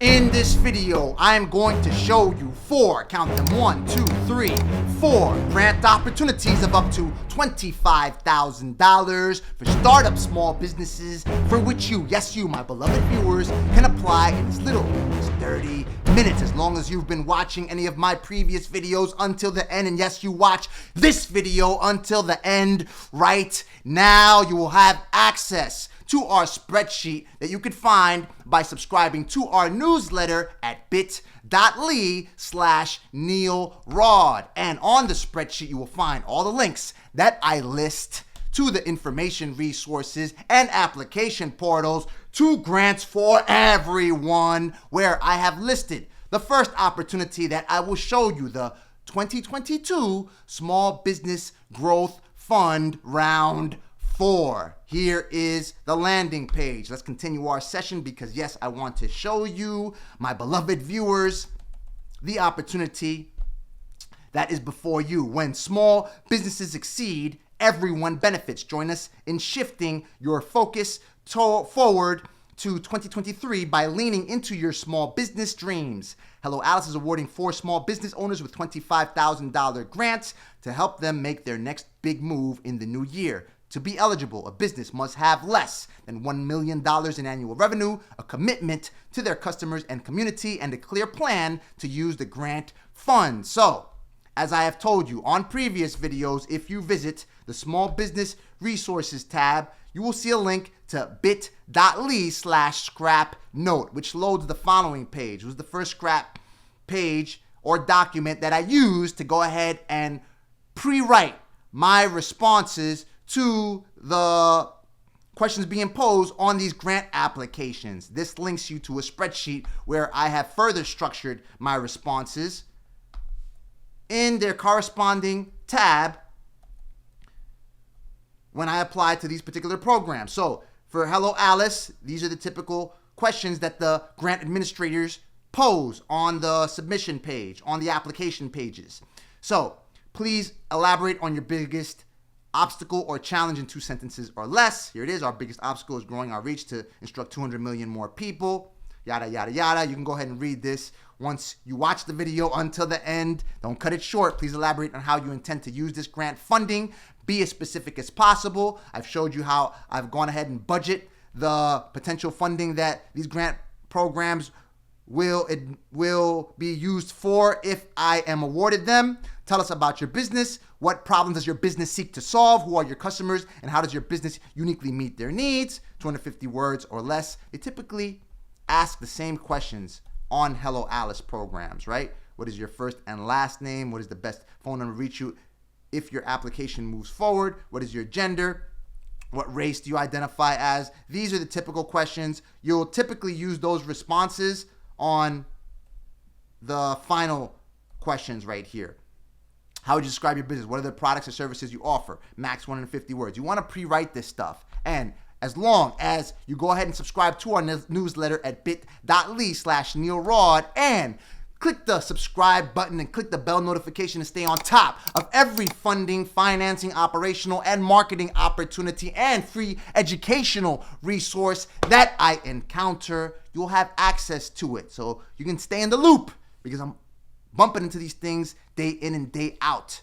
In this video, I am going to show you count them, 1, 2, 3, 4 grant opportunities of up to $25,000 for startup small businesses for which you, yes you, my beloved viewers, can apply in as little as 30 minutes. As long as you've been watching any of my previous videos until the end, and yes, you watch this video until the end right now, you will have access to our spreadsheet that you could find by subscribing to our newsletter at bit.ly/NeilRod. And on the spreadsheet, you will find all the links that I list to the information resources and application portals to grants for everyone, where I have listed the first opportunity that I will show you, the 2022 Small Business Growth Fund Round 4. Here is the landing page. Let's continue our session because yes, I want to show you, my beloved viewers, the opportunity that is before you. When small businesses succeed, everyone benefits. Join us in shifting your focus forward to 2023 by leaning into your small business dreams. Hello Alice is awarding 4 small business owners with $25,000 grants to help them make their next big move in the new year. To be eligible, a business must have less than $1 million in annual revenue, a commitment to their customers and community, and a clear plan to use the grant fund. So, as I have told you on previous videos, if you visit the Small Business Resources tab, you will see a link to bit.ly/scrap note, which loads the following page. It was the first scrap page or document that I used to go ahead and pre-write my responses to the questions being posed on these grant applications. This links you to a spreadsheet where I have further structured my responses in their corresponding tab when I apply to these particular programs. So for Hello Alice, these are the typical questions that the grant administrators pose on the submission page, on the application pages. So please elaborate on your biggest obstacle or challenge in 2 sentences or less. Here it is. Our biggest obstacle is growing our reach to instruct 200 million more people. Yada, yada, yada. You can go ahead and read this once you watch the video until the end. Don't cut it short. Please elaborate on how you intend to use this grant funding. Be as specific as possible. I've showed you how I've gone ahead and budget the potential funding that these grant programs will be used for if I am awarded them. Tell us about your business. What problems does your business seek to solve? Who are your customers? And how does your business uniquely meet their needs? 250 words or less. They typically ask the same questions on Hello Alice programs, right? What is your first and last name? What is the best phone number to reach you if your application moves forward? What is your gender? What race do you identify as? These are the typical questions. You'll typically use those responses on the final questions right here. How would you describe your business? What are the products or services you offer? Max 150 words. You want to pre-write this stuff. And as long as you go ahead and subscribe to our newsletter at bit.ly/NeilRod and click the subscribe button and click the bell notification to stay on top of every funding, financing, operational, and marketing opportunity and free educational resource that I encounter, you'll have access to it. So you can stay in the loop because I'm bumping into these things day in and day out.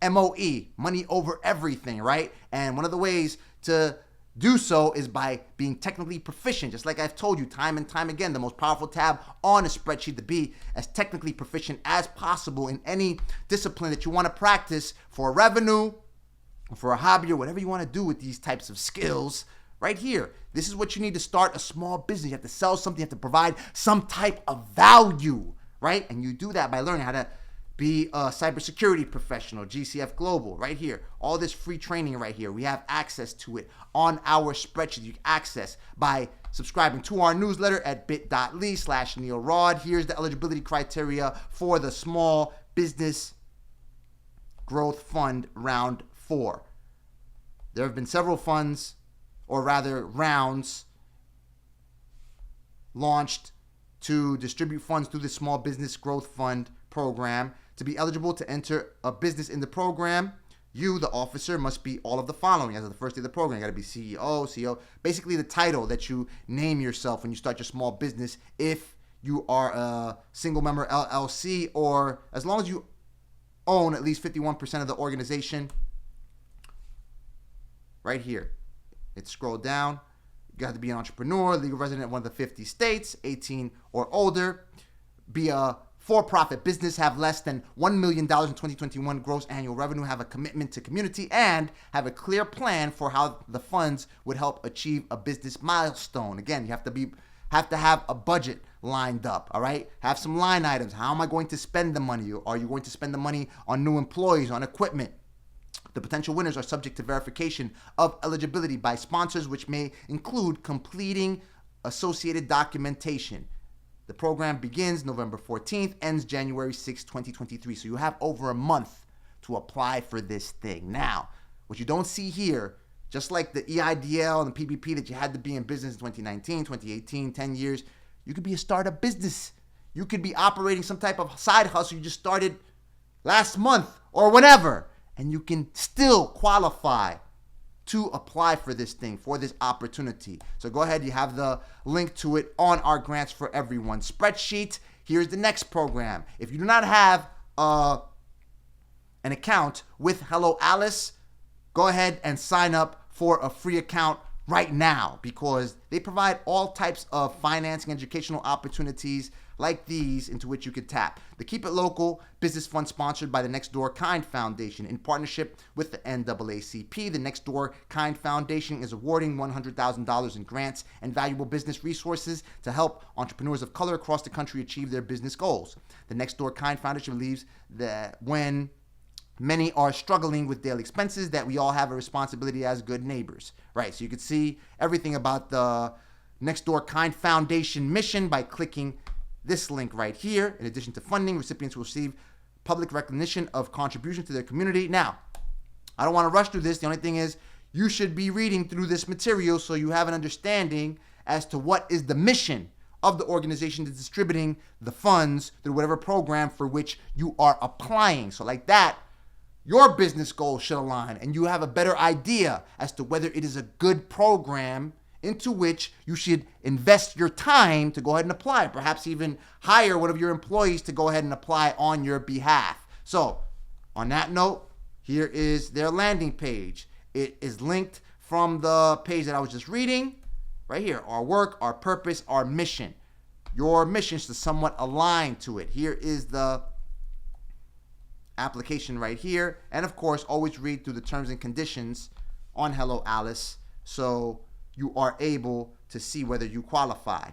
MOE, money over everything, right? And one of the ways to do so is by being technically proficient. Just like I've told you time and time again, the most powerful tab on a spreadsheet to be as technically proficient as possible in any discipline that you want to practice for revenue, for a hobby, or whatever you want to do with these types of skills. Right here, this is what you need to start a small business. You have to sell something, you have to provide some type of value, right? And you do that by learning how to be a cybersecurity professional, GCF Global, right here. All this free training right here. We have access to it on our spreadsheet. You can access by subscribing to our newsletter at bit.ly/NeilRod. Here's the eligibility criteria for the Small Business Growth Fund Round 4. There have been several funds, or rather rounds, launched to distribute funds through the Small Business Growth Fund program. To be eligible to enter a business in the program, you, the officer, must be all of the following as of the first day of the program. You got to be CEO, basically the title that you name yourself when you start your small business if you are a single member LLC, or as long as you own at least 51% of the organization. Right here, it's scrolled down. You got to be an entrepreneur, legal resident of one of the 50 states, 18 or older, be a for-profit business, have less than $1 million in 2021 gross annual revenue, have a commitment to community, and have a clear plan for how the funds would help achieve a business milestone. Again, you have to have a budget lined up, all right? Have some line items. How am I going to spend the money? Are you going to spend the money on new employees, on equipment? The potential winners are subject to verification of eligibility by sponsors, which may include completing associated documentation. The program begins November 14th, ends January 6, 2023. So you have over a month to apply for this thing. Now, what you don't see here, just like the EIDL and the PPP that you had to be in business in 2019, 2018, 10 years, you could be a startup business. You could be operating some type of side hustle you just started last month or whenever, and you can still qualify to apply for this thing, for this opportunity. So go ahead, you have the link to it on our Grants for Everyone spreadsheet. Here's the next program. If you do not have an account with Hello Alice, go ahead and sign up for a free account right now, because they provide all types of financing, educational opportunities like these into which you could tap. The Keep It Local Business Fund, sponsored by the Next Door Kind Foundation in partnership with the NAACP. The Next Door Kind Foundation is awarding $100,000 in grants and valuable business resources to help entrepreneurs of color across the country achieve their business goals. The Next Door Kind Foundation believes that when many are struggling with daily expenses, that we all have a responsibility as good neighbors, right? So you can see everything about the Next Door Kind Foundation mission by clicking this link right here. In addition to funding, recipients will receive public recognition of contribution to their community. Now, I don't want to rush through this. The only thing is, you should be reading through this material so you have an understanding as to what is the mission of the organization that's distributing the funds through whatever program for which you are applying. So like that, your business goals should align, and you have a better idea as to whether it is a good program into which you should invest your time to go ahead and apply. Perhaps even hire one of your employees to go ahead and apply on your behalf. So on that note, here is their landing page. It is linked from the page that I was just reading right here. Our work, our purpose, our mission. Your mission should somewhat align to it. Here is the application right here. And of course, always read through the terms and conditions on Hello Alice so you are able to see whether you qualify.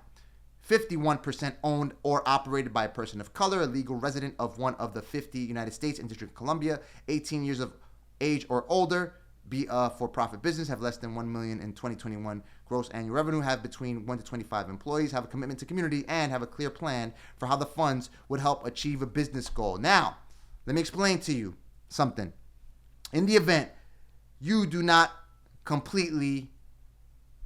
51% owned or operated by a person of color, a legal resident of one of the 50 United States and District of Columbia, 18 years of age or older, be a for-profit business, have less than $1 million in 2021 gross annual revenue, have between 1 to 25 employees, have a commitment to community, and have a clear plan for how the funds would help achieve a business goal. Now, let me explain to you something. In the event you do not completely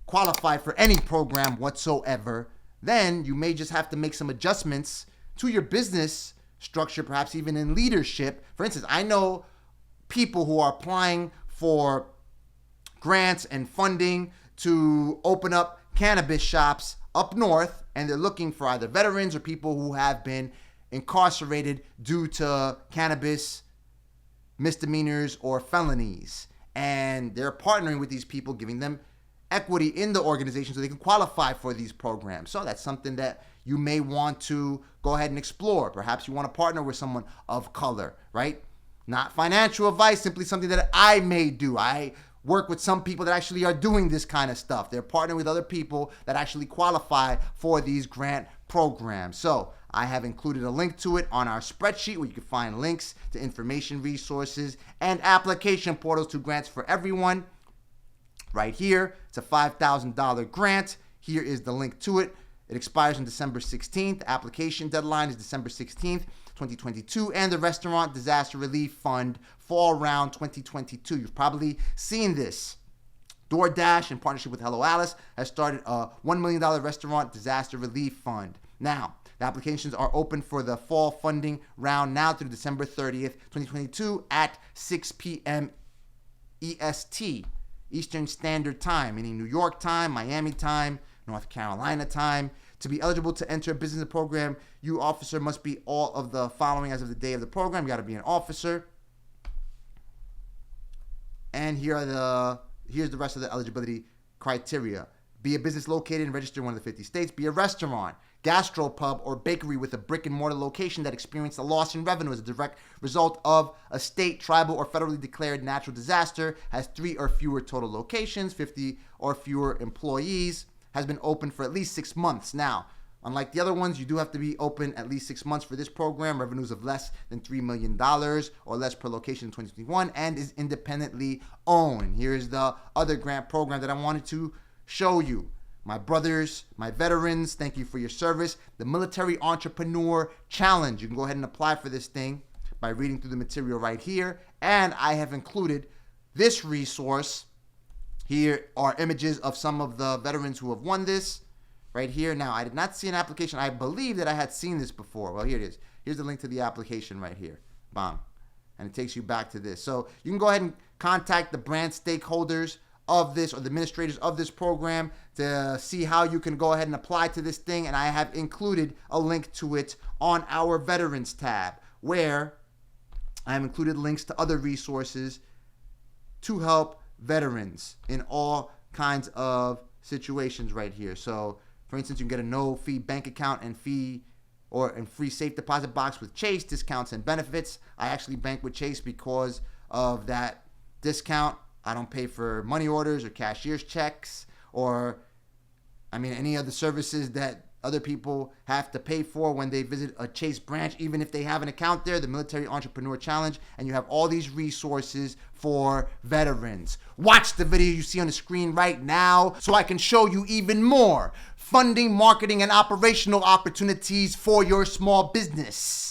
qualify for any program whatsoever, then you may just have to make some adjustments to your business structure, perhaps even in leadership. For instance, I know people who are applying for grants and funding to open up cannabis shops up north, and they're looking for either veterans or people who have been incarcerated due to cannabis misdemeanors or felonies. And they're partnering with these people, giving them equity in the organization so they can qualify for these programs. So that's something that you may want to go ahead and explore. Perhaps you want to partner with someone of color, right? Not financial advice, simply something that I may do. I work with some people that actually are doing this kind of stuff. They're partnering with other people that actually qualify for these grant programs. So I have included a link to it on our spreadsheet where you can find links to information resources and application portals to Grants for Everyone. Right here, it's a $5,000 grant. Here is the link to it. It expires on December 16th. Application deadline is December 16th, 2022. And the Restaurant Disaster Relief Fund Fall Round 2022. You've probably seen this. DoorDash, in partnership with Hello Alice, has started a $1 million Restaurant Disaster Relief Fund. Now, the applications are open for the fall funding round now through December 30th, 2022 at 6 p.m. EST. Eastern Standard Time, meaning New York time, Miami time, North Carolina time, To be eligible to enter a business program, you officer must be all of the following as of the day of the program. You got to be an officer. And here's the rest of the eligibility criteria. Be a business located and registered in one of the 50 states. Be a restaurant, gastropub, or bakery with a brick and mortar location that experienced a loss in revenue as a direct result of a state, tribal, or federally declared natural disaster. Has 3 or fewer total locations, 50 or fewer employees. Has been open for at least 6 months. Now, unlike the other ones, you do have to be open at least 6 months for this program. Revenues of less than $3 million or less per location in 2021, and is independently owned. Here's the other grant program that I wanted to show you. My brothers, my veterans, thank you for your service. The Military Entrepreneur Challenge. You can go ahead and apply for this thing by reading through the material right here. And I have included this resource. Here are images of some of the veterans who have won this right here. Now, I did not see an application. I believe that I had seen this before. Well, here it is. Here's the link to the application right here. Bang. And it takes you back to this. So you can go ahead and contact the brand stakeholders of this, or the administrators of this program, to see how you can go ahead and apply to this thing. And I have included a link to it on our veterans tab, where I have included links to other resources to help veterans in all kinds of situations right here. So for instance, you can get a no-fee bank account and free safe deposit box with Chase, discounts and benefits. I actually bank with Chase because of that discount. I don't pay for money orders or cashier's checks or, any of the services that other people have to pay for when they visit a Chase branch, even if they have an account there. The Military Entrepreneur Challenge, and you have all these resources for veterans. Watch the video you see on the screen right now so I can show you even more funding, marketing, and operational opportunities for your small business.